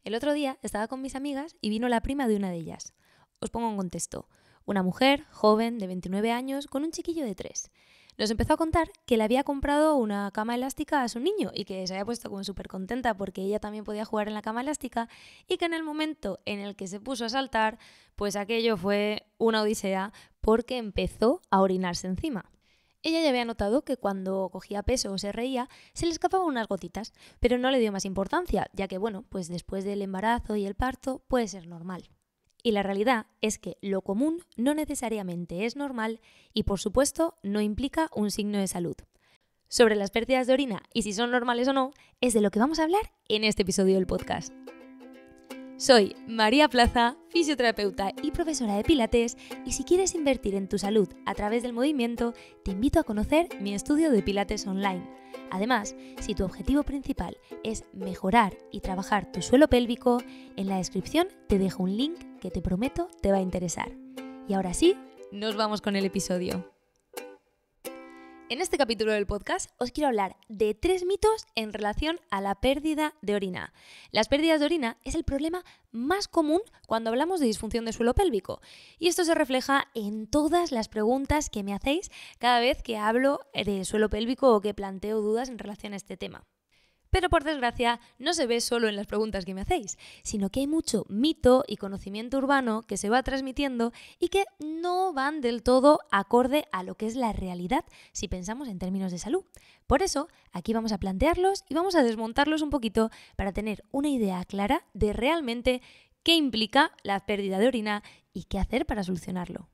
El otro día estaba con mis amigas y vino la prima de una de ellas. Os pongo en contexto. Una mujer joven de 29 años con un chiquillo de 3. Nos empezó a contar que le había comprado una cama elástica a su niño y que se había puesto como súper contenta porque ella también podía jugar en la cama elástica y que en el momento en el que se puso a saltar, pues aquello fue una odisea porque empezó a orinarse encima. Ella ya había notado que cuando cogía peso o se reía, se le escapaban unas gotitas, pero no le dio más importancia, ya que pues después del embarazo y el parto puede ser normal. Y la realidad es que lo común no necesariamente es normal y, por supuesto, no implica un signo de salud. Sobre las pérdidas de orina y si son normales o no, es de lo que vamos a hablar en este episodio del podcast. Soy María Plaza, fisioterapeuta y profesora de Pilates, y si quieres invertir en tu salud a través del movimiento, te invito a conocer mi estudio de Pilates online. Además, si tu objetivo principal es mejorar y trabajar tu suelo pélvico, en la descripción te dejo un link que te prometo te va a interesar. Y ahora sí, nos vamos con el episodio. En este capítulo del podcast os quiero hablar de 3 mitos en relación a la pérdida de orina. Las pérdidas de orina es el problema más común cuando hablamos de disfunción de suelo pélvico. Y esto se refleja en todas las preguntas que me hacéis cada vez que hablo de suelo pélvico o que planteo dudas en relación a este tema. Pero por desgracia no se ve solo en las preguntas que me hacéis, sino que hay mucho mito y conocimiento urbano que se va transmitiendo y que no van del todo acorde a lo que es la realidad si pensamos en términos de salud. Por eso, aquí vamos a plantearlos y vamos a desmontarlos un poquito para tener una idea clara de realmente qué implica la pérdida de orina y qué hacer para solucionarlo.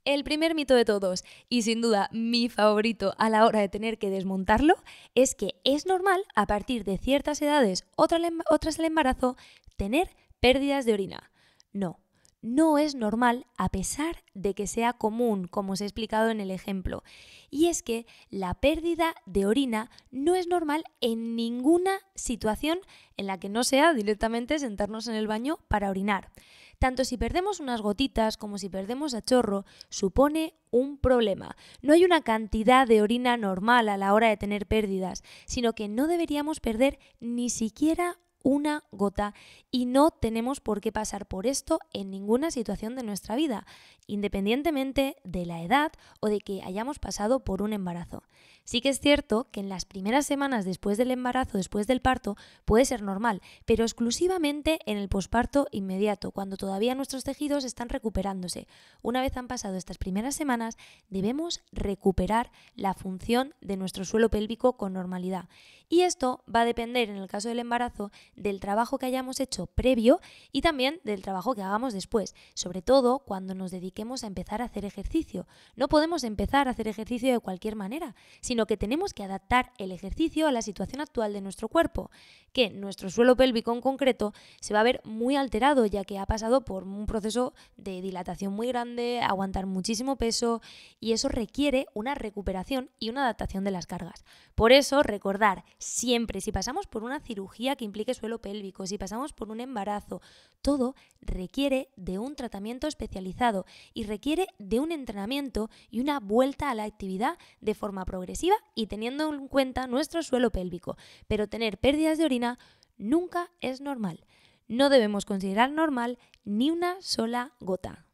El primer mito de todos, y sin duda mi favorito a la hora de tener que desmontarlo, es que es normal a partir de ciertas edades o tras el embarazo tener pérdidas de orina. No es normal a pesar de que sea común, como os he explicado en el ejemplo. Y es que la pérdida de orina no es normal en ninguna situación en la que no sea directamente sentarnos en el baño para orinar. Tanto si perdemos unas gotitas como si perdemos a chorro, supone un problema. No hay una cantidad de orina normal a la hora de tener pérdidas, sino que no deberíamos perder ni siquiera una gota y no tenemos por qué pasar por esto en ninguna situación de nuestra vida, independientemente de la edad o de que hayamos pasado por un embarazo. Sí que es cierto que en las primeras semanas después del embarazo, después del parto, puede ser normal, pero exclusivamente en el posparto inmediato, cuando todavía nuestros tejidos están recuperándose. Una vez han pasado estas primeras semanas, debemos recuperar la función de nuestro suelo pélvico con normalidad. Y esto va a depender, en el caso del embarazo, del trabajo que hayamos hecho previo y también del trabajo que hagamos después, sobre todo cuando nos dediquemos a empezar a hacer ejercicio. No podemos empezar a hacer ejercicio de cualquier manera, sino que tenemos que adaptar el ejercicio a la situación actual de nuestro cuerpo, que nuestro suelo pélvico en concreto se va a ver muy alterado, ya que ha pasado por un proceso de dilatación muy grande, aguantar muchísimo peso, y eso requiere una recuperación y una adaptación de las cargas. Por eso, recordar siempre, si pasamos por una cirugía que implique suelo pélvico, si pasamos por un embarazo, todo requiere de un tratamiento especializado y requiere de un entrenamiento y una vuelta a la actividad de forma progresiva y teniendo en cuenta nuestro suelo pélvico. Pero tener pérdidas de orina nunca es normal. No debemos considerar normal ni una sola gota.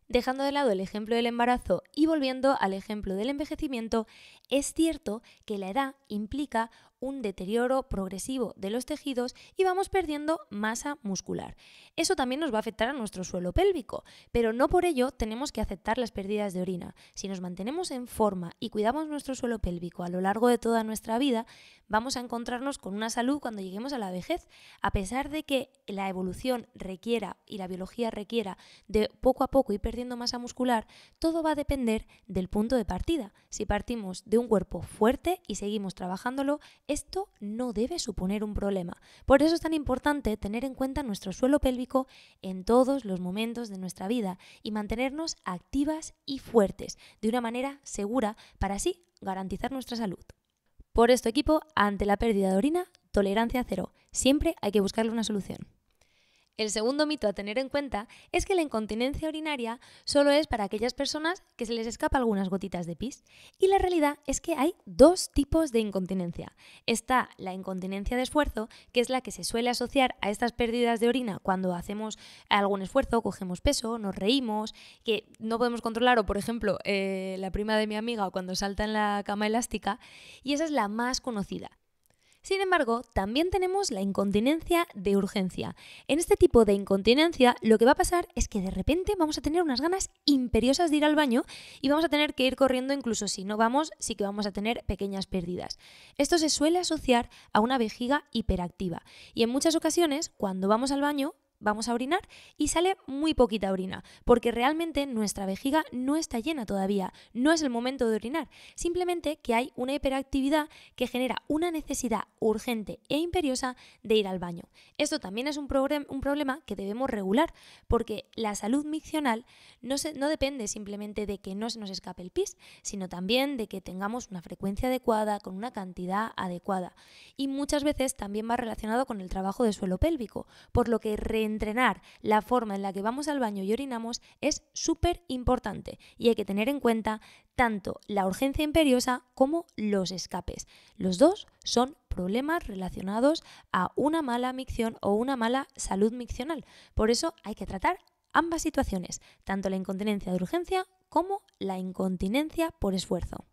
Dejando de lado el ejemplo del embarazo y volviendo al ejemplo del envejecimiento, es cierto que la edad implica un deterioro progresivo de los tejidos y vamos perdiendo masa muscular. Eso también nos va a afectar a nuestro suelo pélvico, pero no por ello tenemos que aceptar las pérdidas de orina. Si nos mantenemos en forma y cuidamos nuestro suelo pélvico a lo largo de toda nuestra vida, vamos a encontrarnos con una salud cuando lleguemos a la vejez. A pesar de que la evolución requiera y la biología requiera de poco a poco ir perdiendo masa muscular, todo va a depender del punto de partida. Si partimos de un cuerpo fuerte y seguimos trabajándolo, esto no debe suponer un problema. Por eso es tan importante tener en cuenta nuestro suelo pélvico en todos los momentos de nuestra vida y mantenernos activas y fuertes de una manera segura para así garantizar nuestra salud. Por esto, equipo, ante la pérdida de orina, tolerancia cero. Siempre hay que buscarle una solución. El segundo mito a tener en cuenta es que la incontinencia urinaria solo es para aquellas personas que se les escapa algunas gotitas de pis. Y la realidad es que hay dos tipos de incontinencia. Está la incontinencia de esfuerzo, que es la que se suele asociar a estas pérdidas de orina cuando hacemos algún esfuerzo, cogemos peso, nos reímos, que no podemos controlar, o por ejemplo, la prima de mi amiga cuando salta en la cama elástica, y esa es la más conocida. Sin embargo, también tenemos la incontinencia de urgencia. En este tipo de incontinencia, lo que va a pasar es que de repente vamos a tener unas ganas imperiosas de ir al baño y vamos a tener que ir corriendo, incluso si no vamos, sí que vamos a tener pequeñas pérdidas. Esto se suele asociar a una vejiga hiperactiva y en muchas ocasiones, cuando vamos al baño, vamos a orinar y sale muy poquita orina, porque realmente nuestra vejiga no está llena todavía, no es el momento de orinar, simplemente que hay una hiperactividad que genera una necesidad urgente e imperiosa de ir al baño. Esto también es un problema que debemos regular, porque la salud miccional no depende simplemente de que no se nos escape el pis, sino también de que tengamos una frecuencia adecuada, con una cantidad adecuada. Y muchas veces también va relacionado con el trabajo de suelo pélvico, por lo que entrenar la forma en la que vamos al baño y orinamos es súper importante y hay que tener en cuenta tanto la urgencia imperiosa como los escapes. Los dos son problemas relacionados a una mala micción o una mala salud miccional. Por eso hay que tratar ambas situaciones, tanto la incontinencia de urgencia como la incontinencia por esfuerzo.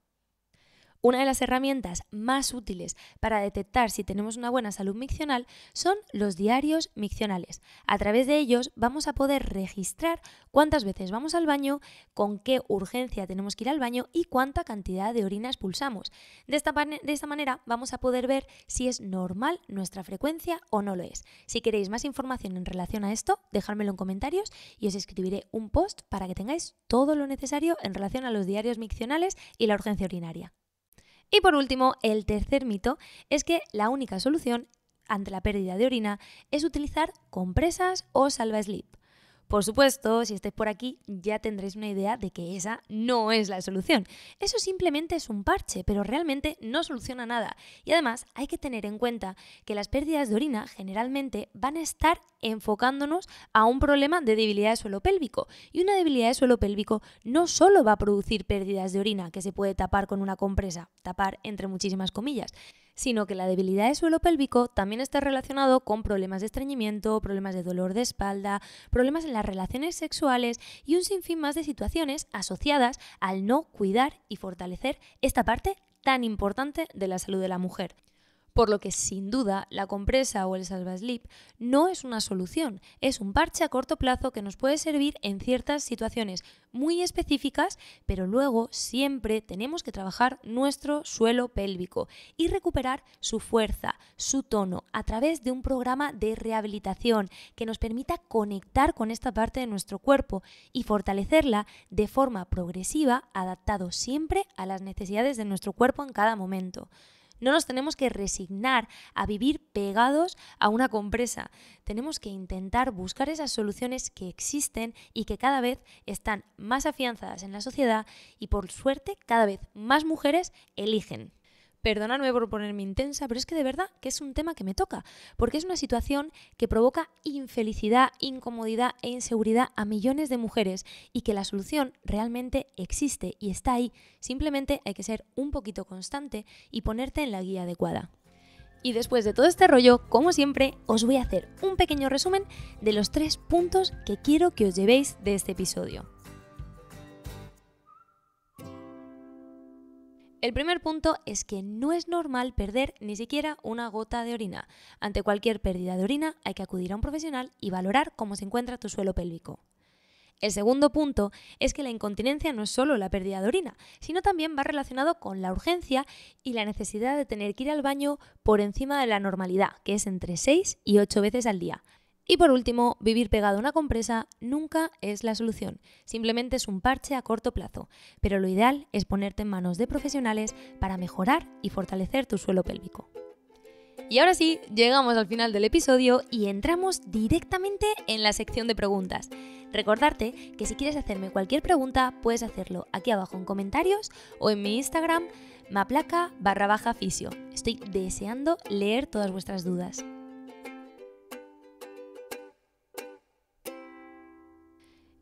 Una de las herramientas más útiles para detectar si tenemos una buena salud miccional son los diarios miccionales. A través de ellos vamos a poder registrar cuántas veces vamos al baño, con qué urgencia tenemos que ir al baño y cuánta cantidad de orina expulsamos. De esta manera vamos a poder ver si es normal nuestra frecuencia o no lo es. Si queréis más información en relación a esto, dejádmelo en comentarios y os escribiré un post para que tengáis todo lo necesario en relación a los diarios miccionales y la urgencia urinaria. Y por último, el tercer mito es que la única solución ante la pérdida de orina es utilizar compresas o salva-slip. Por supuesto, si estáis por aquí ya tendréis una idea de que esa no es la solución. Eso simplemente es un parche, pero realmente no soluciona nada. Y además hay que tener en cuenta que las pérdidas de orina generalmente van a estar enfocándonos a un problema de debilidad de suelo pélvico. Y una debilidad de suelo pélvico no solo va a producir pérdidas de orina que se puede tapar con una compresa, tapar entre muchísimas comillas, sino que la debilidad de suelo pélvico también está relacionado con problemas de estreñimiento, problemas de dolor de espalda, problemas en las relaciones sexuales y un sinfín más de situaciones asociadas al no cuidar y fortalecer esta parte tan importante de la salud de la mujer. Por lo que sin duda la compresa o el salva-slip no es una solución, es un parche a corto plazo que nos puede servir en ciertas situaciones muy específicas, pero luego siempre tenemos que trabajar nuestro suelo pélvico y recuperar su fuerza, su tono, a través de un programa de rehabilitación que nos permita conectar con esta parte de nuestro cuerpo y fortalecerla de forma progresiva, adaptado siempre a las necesidades de nuestro cuerpo en cada momento. No nos tenemos que resignar a vivir pegados a una compresa. Tenemos que intentar buscar esas soluciones que existen y que cada vez están más afianzadas en la sociedad y por suerte cada vez más mujeres eligen. Perdonadme por ponerme intensa, pero es que de verdad que es un tema que me toca, porque es una situación que provoca infelicidad, incomodidad e inseguridad a millones de mujeres y que la solución realmente existe y está ahí. Simplemente hay que ser un poquito constante y ponerte en la guía adecuada. Y después de todo este rollo, como siempre, os voy a hacer un pequeño resumen de los 3 puntos que quiero que os llevéis de este episodio. El primer punto es que no es normal perder ni siquiera una gota de orina. Ante cualquier pérdida de orina hay que acudir a un profesional y valorar cómo se encuentra tu suelo pélvico. El segundo punto es que la incontinencia no es solo la pérdida de orina, sino también va relacionado con la urgencia y la necesidad de tener que ir al baño por encima de la normalidad, que es entre 6 y 8 veces al día. Y por último, vivir pegado a una compresa nunca es la solución, simplemente es un parche a corto plazo, pero lo ideal es ponerte en manos de profesionales para mejorar y fortalecer tu suelo pélvico. Y ahora sí, llegamos al final del episodio y entramos directamente en la sección de preguntas. Recordarte que si quieres hacerme cualquier pregunta, puedes hacerlo aquí abajo en comentarios o en mi Instagram, maplaca_fisio. Estoy deseando leer todas vuestras dudas.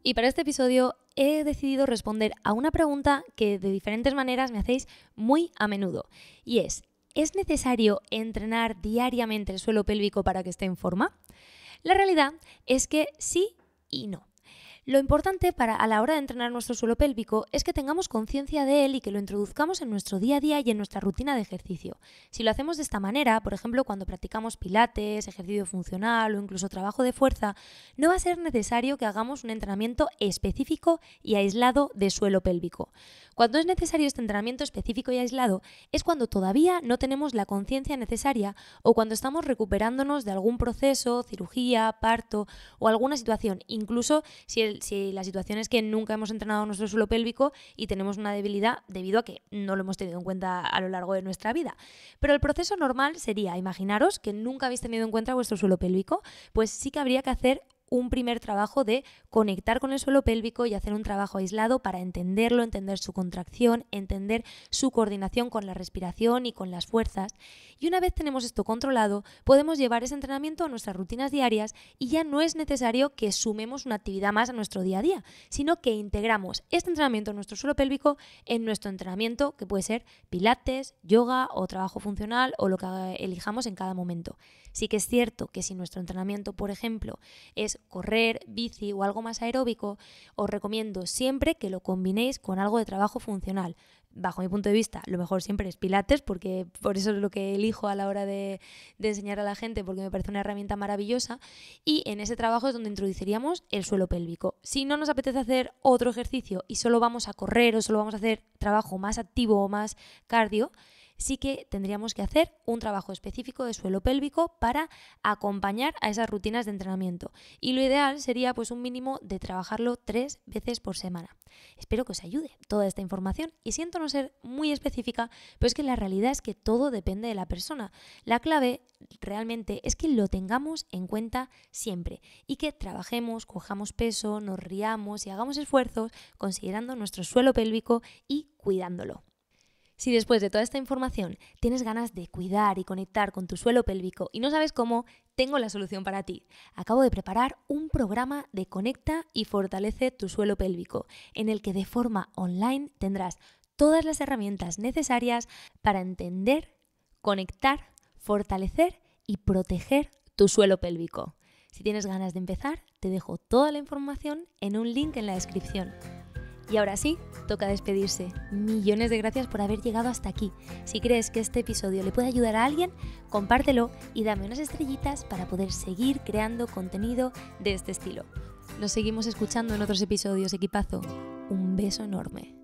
Y para este episodio he decidido responder a una pregunta que de diferentes maneras me hacéis muy a menudo. Y ¿es necesario entrenar diariamente el suelo pélvico para que esté en forma? La realidad es que sí y no. Lo importante a la hora de entrenar nuestro suelo pélvico es que tengamos conciencia de él y que lo introduzcamos en nuestro día a día y en nuestra rutina de ejercicio. Si lo hacemos de esta manera, por ejemplo, cuando practicamos pilates, ejercicio funcional o incluso trabajo de fuerza, no va a ser necesario que hagamos un entrenamiento específico y aislado de suelo pélvico. Cuando es necesario este entrenamiento específico y aislado es cuando todavía no tenemos la conciencia necesaria o cuando estamos recuperándonos de algún proceso, cirugía, parto o alguna situación, incluso si la situación es que nunca hemos entrenado nuestro suelo pélvico y tenemos una debilidad debido a que no lo hemos tenido en cuenta a lo largo de nuestra vida. Pero el proceso normal sería, imaginaros que nunca habéis tenido en cuenta vuestro suelo pélvico, pues sí que habría que hacer un primer trabajo de conectar con el suelo pélvico y hacer un trabajo aislado para entenderlo, entender su contracción, entender su coordinación con la respiración y con las fuerzas. Y una vez tenemos esto controlado, podemos llevar ese entrenamiento a nuestras rutinas diarias y ya no es necesario que sumemos una actividad más a nuestro día a día, sino que integramos este entrenamiento en nuestro suelo pélvico en nuestro entrenamiento, que puede ser pilates, yoga o trabajo funcional o lo que elijamos en cada momento. Sí que es cierto que si nuestro entrenamiento, por ejemplo, es correr, bici o algo más aeróbico, os recomiendo siempre que lo combinéis con algo de trabajo funcional. Bajo mi punto de vista, lo mejor siempre es pilates, porque por eso es lo que elijo a la hora de enseñar a la gente, porque me parece una herramienta maravillosa, y en ese trabajo es donde introduciríamos el suelo pélvico. Si no nos apetece hacer otro ejercicio y solo vamos a correr o solo vamos a hacer trabajo más activo o más cardio, sí que tendríamos que hacer un trabajo específico de suelo pélvico para acompañar a esas rutinas de entrenamiento. Y lo ideal sería pues un mínimo de trabajarlo 3 veces por semana. Espero que os ayude toda esta información y siento no ser muy específica, pero es que la realidad es que todo depende de la persona. La clave realmente es que lo tengamos en cuenta siempre y que trabajemos, cojamos peso, nos riamos y hagamos esfuerzos considerando nuestro suelo pélvico y cuidándolo. Si después de toda esta información tienes ganas de cuidar y conectar con tu suelo pélvico y no sabes cómo, tengo la solución para ti. Acabo de preparar un programa de Conecta y Fortalece tu suelo pélvico, en el que de forma online tendrás todas las herramientas necesarias para entender, conectar, fortalecer y proteger tu suelo pélvico. Si tienes ganas de empezar, te dejo toda la información en un link en la descripción. Y ahora sí, toca despedirse. Millones de gracias por haber llegado hasta aquí. Si crees que este episodio le puede ayudar a alguien, compártelo y dame unas estrellitas para poder seguir creando contenido de este estilo. Nos seguimos escuchando en otros episodios, equipazo. Un beso enorme.